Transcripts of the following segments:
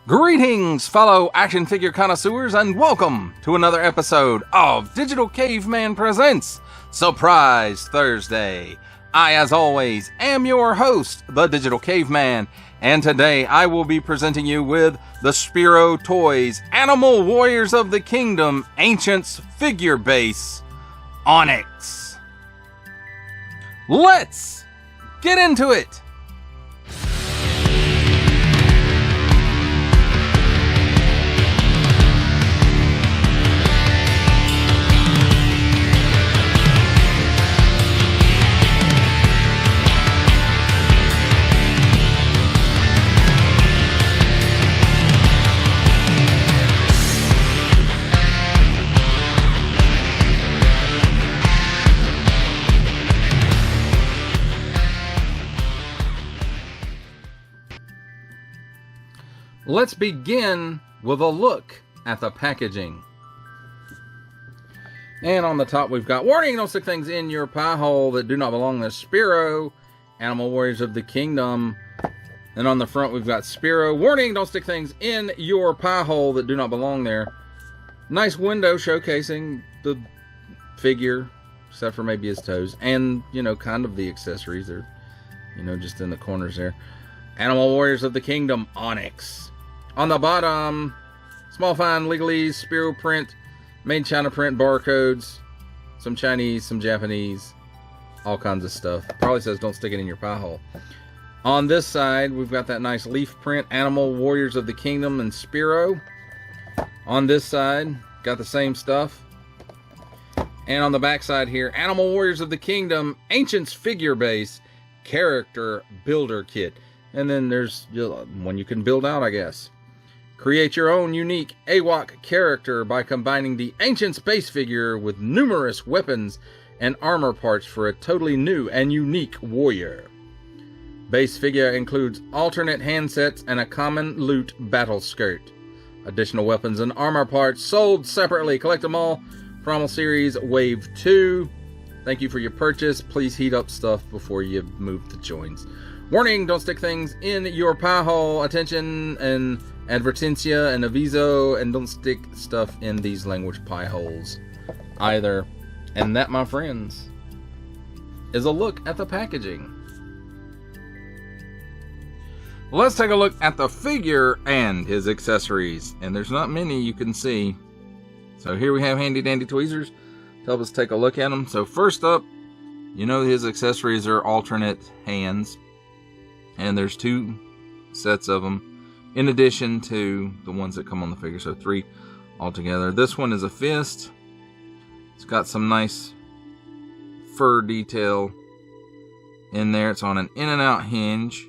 Greetings, fellow action figure connoisseurs, and welcome to another episode of Digital Caveman Presents Surprise Thursday. I, as always, am your host, the Digital Caveman, and today I will be presenting you with the Spiro Toys Animal Warriors of the Kingdom Ancients figure base, Onyx. Let's get into it! Let's begin with a look at the packaging. And on the top we've got, warning, don't stick things in your pie hole that do not belong to Spiro, Animal Warriors of the Kingdom. And on the front we've got Spiro, warning, don't stick things in your pie hole that do not belong there. Nice window showcasing the figure, except for maybe his toes, and, you know, kind of the accessories are, you know, just in the corners there. Animal Warriors of the Kingdom, Onyx. On the bottom, small fine legalese, Spiro print, made China print, barcodes, some Chinese, some Japanese, all kinds of stuff. Probably says don't stick it in your pie hole. On this side, we've got that nice leaf print, Animal Warriors of the Kingdom and Spiro. On this side, got the same stuff. And on the back side here, Animal Warriors of the Kingdom Ancients figure base character builder kit. And then there's one you can build out, I guess. Create your own unique AWOC character by combining the Ancient Space figure with numerous weapons and armor parts for a totally new and unique warrior. Base figure includes alternate handsets and a common loot battle skirt. Additional weapons and armor parts sold separately. Collect them all. Promo Series Wave 2. Thank you for your purchase. Please heat up stuff before you move the joints. Warning, don't stick things in your pie hole. Attention and advertencia and aviso, and don't stick stuff in these language pie holes either. And that, my friends, is a look at the packaging. Let's take a look at the figure and his accessories. And there's not many you can see. So here we have handy dandy tweezers to help us take a look at them. So first up, you know his accessories are alternate hands. And there's 2 sets of them, in addition to the ones that come on the figure, so 3 altogether. This one is a fist. It's got some nice fur detail in there. It's on an in and out hinge,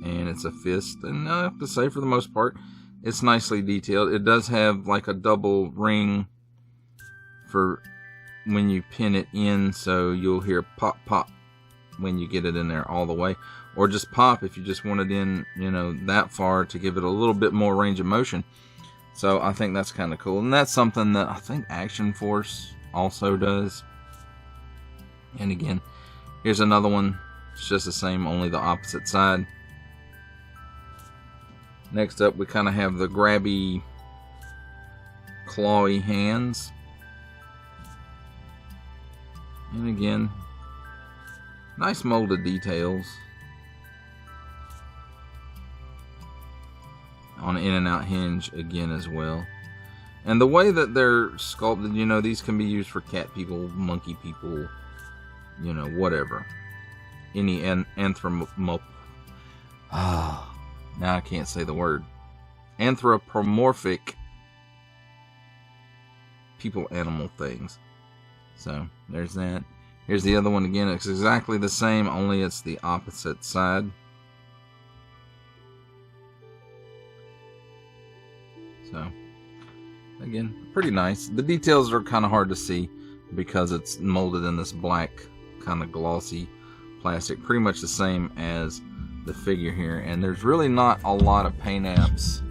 and it's a fist. And I have to say, for the most part, it's nicely detailed. It does have like a double ring for when you pin it in, so you'll hear pop pop when you get it in there all the way, or just pop if you just want it in, you know, that far to give it a little bit more range of motion. So I think that's kind of cool, and that's something that I think Action Force also does. And again, here's another one. It's just the same, only the opposite side. Next up, we kind of have the grabby, clawy hands. And again, nice molded details on an in and out hinge again as well. And the way that they're sculpted, you know, these can be used for cat people, monkey people, you know, whatever. Any now I can't say the word. Anthropomorphic people, animal things. So there's that. Here's the other one again. It's exactly the same, only it's the opposite side. So, again, pretty nice. The details are kind of hard to see because it's molded in this black, kind of glossy plastic. Pretty much the same as the figure here. And there's really not a lot of paint apps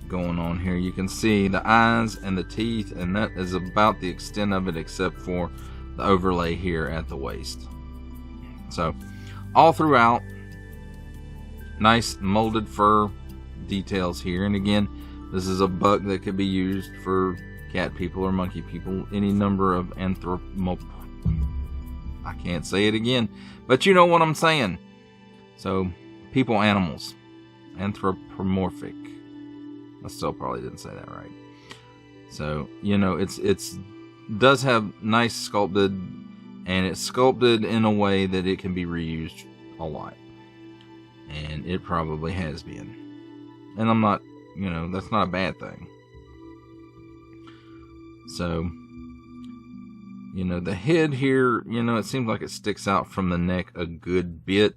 going on here. You can see the eyes and the teeth, and that is about the extent of it, except for the overlay here at the waist. So all throughout, nice molded fur details here. And again, this is a buck that could be used for cat people or monkey people. Any number of I can't say it again, but you know what I'm saying. So people, animals, anthropomorphic. I still probably didn't say that right. So, you know, it's does have nice sculpted, and it's sculpted in a way that it can be reused a lot. And it probably has been. And I'm not, you know, that's not a bad thing. So, you know, the head here, you know, it seems like it sticks out from the neck a good bit.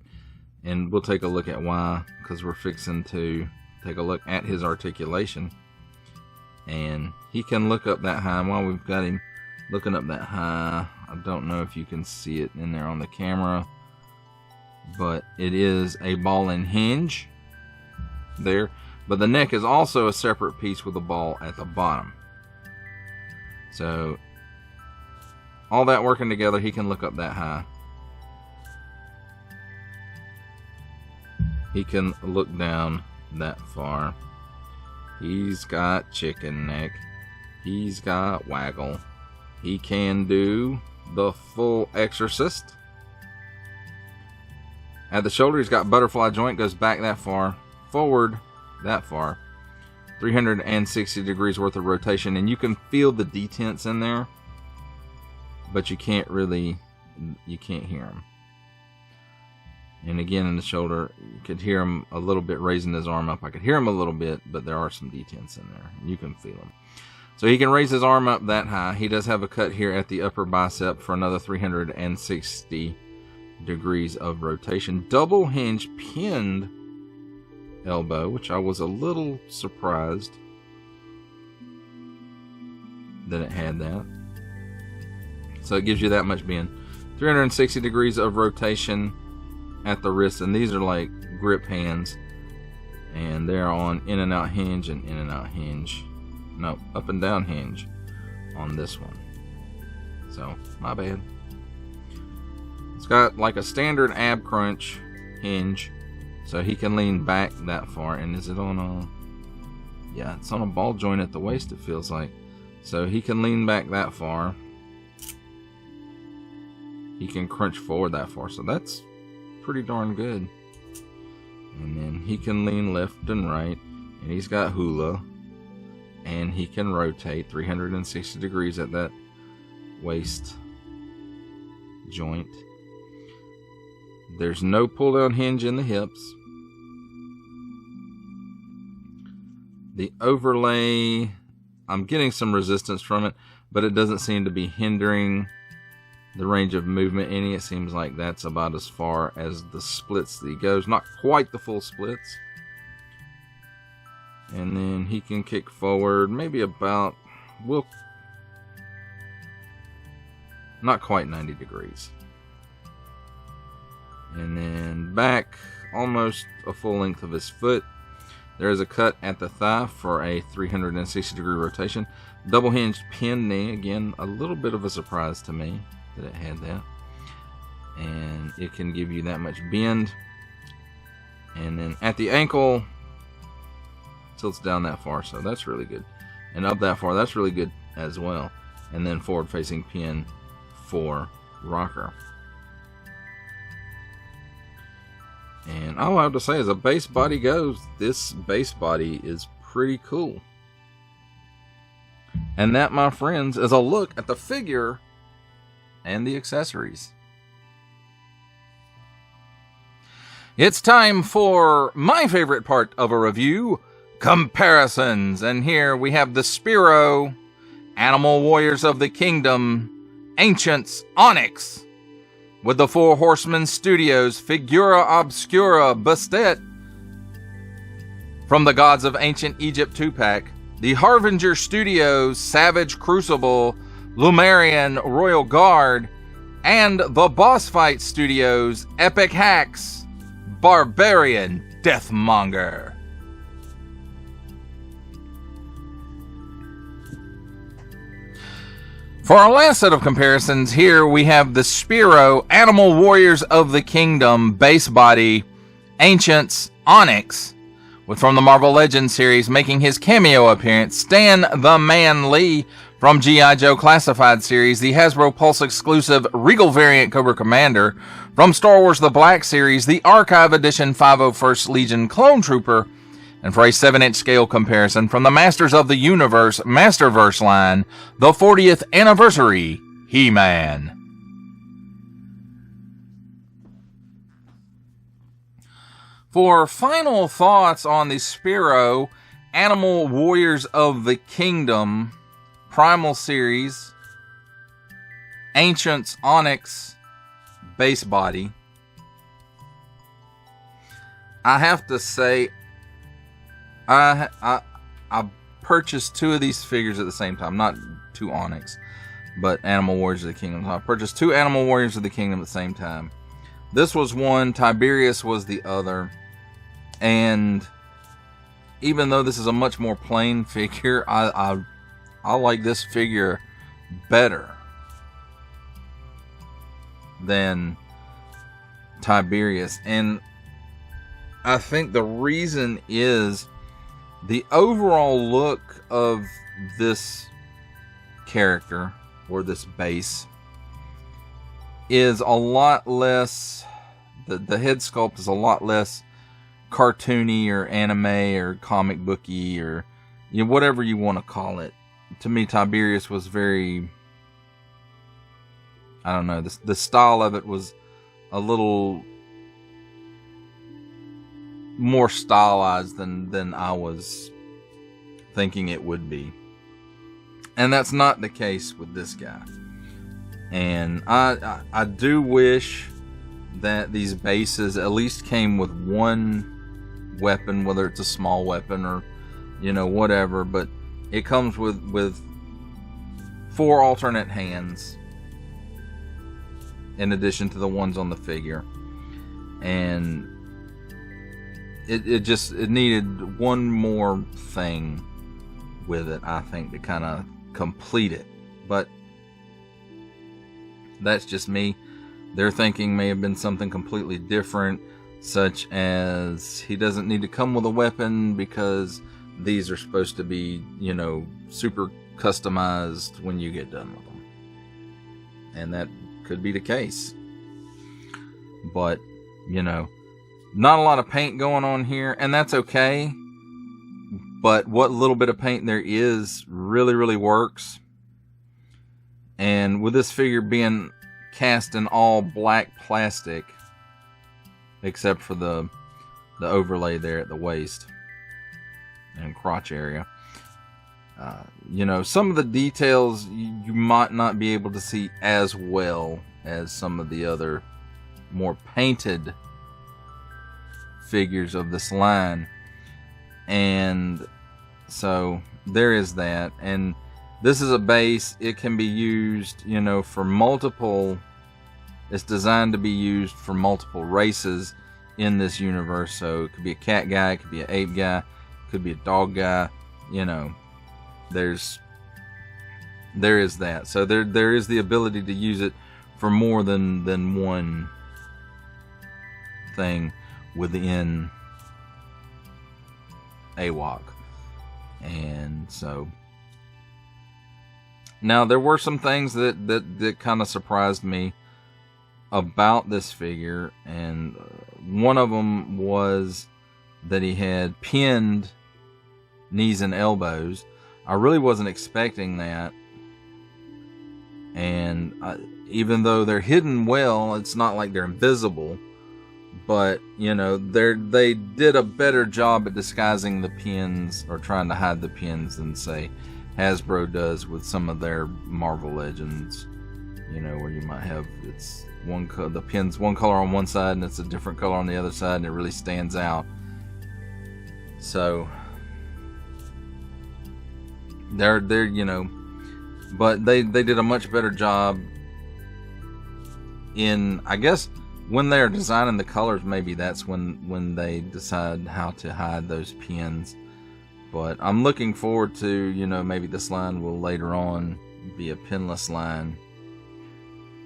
And we'll take a look at why, because we're fixing to take a look at his articulation. And he can look up that high. While we've got him looking up that high, I don't know if you can see it in there on the camera, but it is a ball and hinge there. But the neck is also a separate piece with a ball at the bottom. So all that working together, he can look up that high. He can look down that far. He's got chicken neck. He's got waggle. He can do the full exorcist. At the shoulder, he's got butterfly joint, goes back that far, forward that far. 360 degrees worth of rotation, and you can feel the detents in there, but you can't hear him. And again, in the shoulder, you could hear him a little bit raising his arm up. I could hear him a little bit, but there are some detents in there. You can feel them. So he can raise his arm up that high. He does have a cut here at the upper bicep for another 360 degrees of rotation. Double hinge pinned elbow, which I was a little surprised that it had that. So it gives you that much bend. 360 degrees of rotation at the wrist, and these are like grip hands, and they're on in and out hinge and in and out hinge. No, up and down hinge on this one. So, my bad. It's got like a standard ab crunch hinge, so he can lean back that far. And is it on a... Yeah, it's on a ball joint at the waist, it feels like. So he can lean back that far. He can crunch forward that far, so that's pretty darn good. And then he can lean left and right, and he's got hula, and he can rotate 360 degrees at that waist joint. There's no pull down hinge in the hips. The overlay, I'm getting some resistance from it, but it doesn't seem to be hindering the range of movement any. It seems like that's about as far as the splits that he goes. Not quite the full splits. And then he can kick forward maybe about, well, not quite 90 degrees. And then back almost a full length of his foot. There is a cut at the thigh for a 360 degree rotation. Double hinged pin knee. Again, a little bit of a surprise to me that it had that. And it can give you that much bend. And then at the ankle, tilts down that far, so that's really good. And up that far, that's really good as well. And then forward facing pin for rocker. And all I have to say, as a base body goes, this base body is pretty cool. And that, my friends, is a look at the figure and the accessories. It's time for my favorite part of a review, comparisons. And here we have the Spiro, Animal Warriors of the Kingdom, Ancient Onyx, with the Four Horsemen Studios Figura Obscura Bastet, from the Gods of Ancient Egypt 2-pack, the Harbinger Studios Savage Crucible Lumerian Royal Guard, and the Boss Fight Studios Epic Hacks Barbarian Deathmonger. For our last set of comparisons, here we have the Spiro Animal Warriors of the Kingdom base body Ancients Onyx, with from the Marvel Legends series making his cameo appearance, Stan the Man Lee from G.I. Joe Classified series, the Hasbro Pulse exclusive Regal variant Cobra Commander, from Star Wars The Black series, the Archive Edition 501st Legion Clone Trooper, and for a 7-inch scale comparison from the Masters of the Universe Masterverse line, the 40th Anniversary He-Man. For final thoughts on the Spiro Animal Warriors of the Kingdom Primal Series Ancients Onyx base body, I have to say, I purchased two of these figures at the same time. Not two Onyx, but Animal Warriors of the Kingdom. I purchased two Animal Warriors of the Kingdom at the same time. This was one, Tiberius was the other. And even though this is a much more plain figure, I like this figure better than Tiberius. And I think the reason is the overall look of this character, or this base, is a lot less, the head sculpt is a lot less cartoony or anime or comic booky, or whatever you want to call it. To me, Tiberius was very, I don't know, the style of it was a little more stylized than I was thinking it would be. And that's not the case with this guy. And I do wish that these bases at least came with one weapon, whether it's a small weapon or whatever, but it comes with 4 alternate hands in addition to the ones on the figure. And it needed one more thing with it, I think, to kind of complete it. But that's just me. Their thinking may have been something completely different, such as he doesn't need to come with a weapon because these are supposed to be, super customized when you get done with them. And that could be the case. But, not a lot of paint going on here, and that's okay. But what little bit of paint there is really, really works. And with this figure being cast in all black plastic, except for the overlay there at the waist and crotch area, some of the details you might not be able to see as well as some of the other more painted figures of this line. And so there is that. And this is a base, it can be used for multiple, it's designed to be used for multiple races in this universe. So it could be a cat guy, it could be an ape guy, it could be a dog guy. There is that. So there is the ability to use it for more than one thing within AWOC. And so now there were some things that kind of surprised me about this figure, and one of them was that he had pinned knees and elbows. I really wasn't expecting that. And even though they're hidden well, it's not like they're invisible. But, they did a better job at disguising the pins, or trying to hide the pins, than, say, Hasbro does with some of their Marvel Legends. Where you might have, it's the pin's one color on one side and it's a different color on the other side, and it really stands out. So they're but they did a much better job in, I guess, when they're designing the colors. Maybe that's when they decide how to hide those pins. But I'm looking forward to, maybe this line will later on be a pinless line.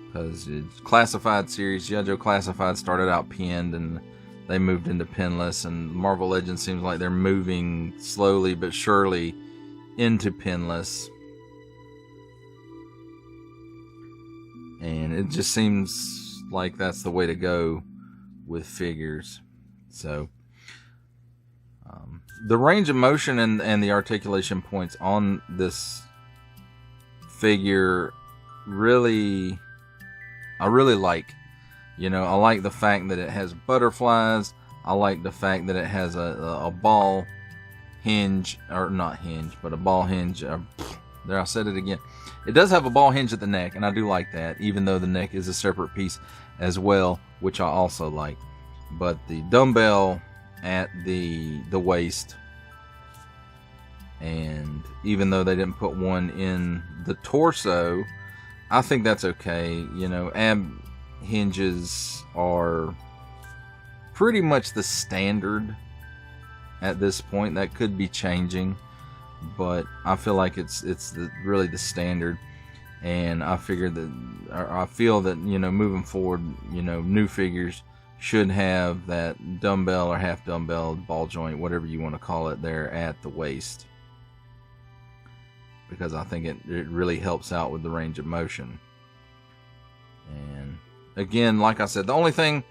Because it's classified series, G.I. Joe Classified started out pinned and they moved into pinless, and Marvel Legends seems like they're moving slowly but surely into pinless. And it just seems like that's the way to go with figures. So the range of motion and the articulation points on this figure really, I really like. You know, I like the fact that it has butterflies. I like the fact that it has a ball hinge, or not hinge, but a ball hinge. There, I said it again. It does have a ball hinge at the neck, and I do like that, even though the neck is a separate piece as well, which I also like. But the dumbbell at the waist, and even though they didn't put one in the torso, I think that's okay. You know, ab hinges are pretty much the standard at this point. That could be changing, but I feel like it's really the standard. And I feel that, you know, moving forward, you know, new figures should have that dumbbell or half dumbbell, ball joint, whatever you want to call it, there at the waist, because I think it really helps out with the range of motion. And again, like I said, the only thing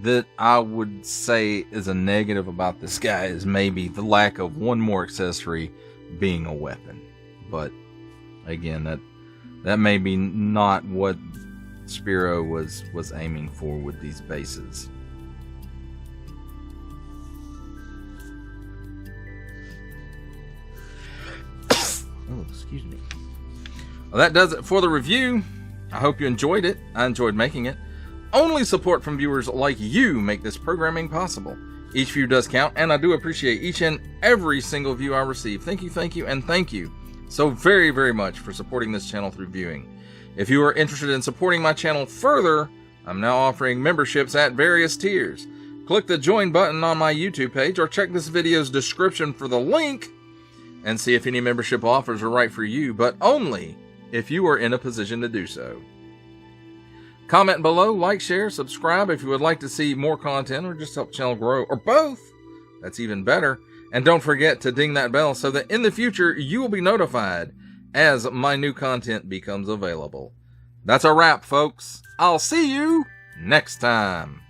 that I would say is a negative about this guy is maybe the lack of one more accessory being a weapon. But again, that may be not what Spiro was aiming for with these bases. Oh, excuse me. Well, that does it for the review. I hope you enjoyed it. I enjoyed making it. Only support from viewers like you make this programming possible. Each view does count, and I do appreciate each and every single view I receive. Thank you, and thank you so very, very much for supporting this channel through viewing. If you are interested in supporting my channel further, I'm now offering memberships at various tiers. Click the join button on my YouTube page, or check this video's description for the link and see if any membership offers are right for you, but only if you are in a position to do so. Comment below, like, share, subscribe if you would like to see more content or just help the channel grow, or both. That's even better. And don't forget to ding that bell so that in the future you will be notified as my new content becomes available. That's a wrap, folks. I'll see you next time.